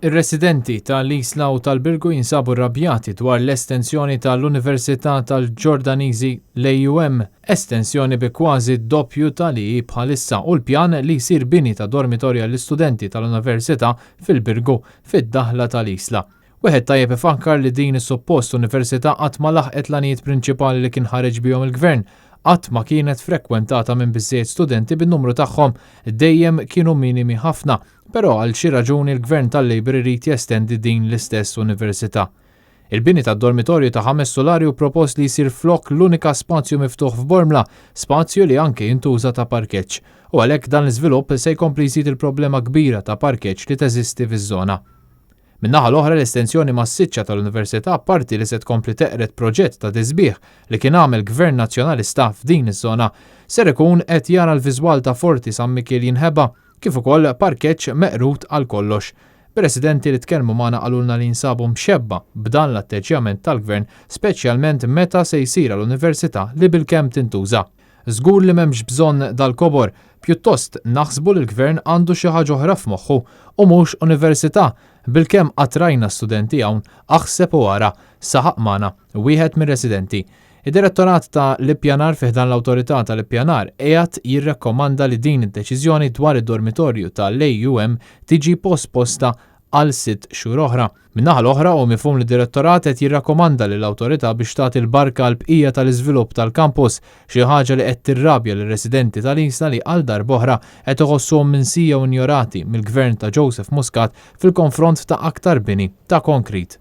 Ir-residenti tal-Isla u tal-Birgu jinsabu rrabjati dwar l-estensjoni tal-Università tal-Ġordaniżi l-AUM, estensjoni bi kważi d-doppju tal-hi bħalissa u l-pjan li jsir bini ta' dormitorja l-istudenti tal-Università fil-Birgu fid-daħla tal-Isla. Wieħed tajjeb ifakkar li din is-suppost università qatt ma laħqet l-għanijiet prinċipali li kien ħareġ bihom il-Gvern, qatt ma kienet frekwentata minn biżżejjed studenti bin-numru tagħhom dejjem kienu minimi ħafna, però għal xi raġuni l-Gvern tal-Labor irid jestendi din l-istess università. Il-bini tad-dormitorju ta' 5 solari hu propost li jsir flok l-unika spazju miftuħ f'Bormla, spazju li anke jintuża ta' parkeġġ, u għalhekk dan l-iżvilupp se jkompli jżid il-problema kbira ta' parkeġġ li teżisti fiż-żona. Min-naħa l-oħra l-estensjoni mas-siċċa tal-Università apparti li se tkompli teqret proġett ta' tisbieħ li kien għamel Gvern Nazzjonalista f'din iż-żona ser ikun qed jara l-viżwal ta' Forti San Michel jinħeba kif ukoll parkeġġ meqrut għal kollox. Presidenti li tkellmu magħna qalulna li jinsabu mxebba b'dan l-atteġġjament tal-Gvern, speċjalment meta se jsir l-Università li bilkemm tintuża. Żgur li m'hemmx bżonn dal-kobor, pjuttost naħsbu li l-Gvern għandu xi ħaġa oħra f'moħħu u mhux università, bilkemm qatrajna studenti hawn aħseb u ara saħaq magħna wieħed mir-residenti. Id-Direttorat ta' l-Ippjanar fih dan l-Awtorità tal-Ippjanar qiegħed jirrakkomanda li din id-deċiżjoni dwar id-dormitorju tal-AUM tiġi posposta għal 6 xhur oħra. Min-naħa l-oħra u mifhum li d-Direttorat qed jirrakkomanda lill-Awtorità biex tagħti l-barka l-bqija tal-iżvilupp tal-kampus, xi ħaġa li qed tirrabja lir-residenti tal-Isla li għal darb'oħra qed iħossuhom minsija u injorati mill-Gvern ta' Joseph Muscat fil-konfront ta' aktar bini ta' konkrit.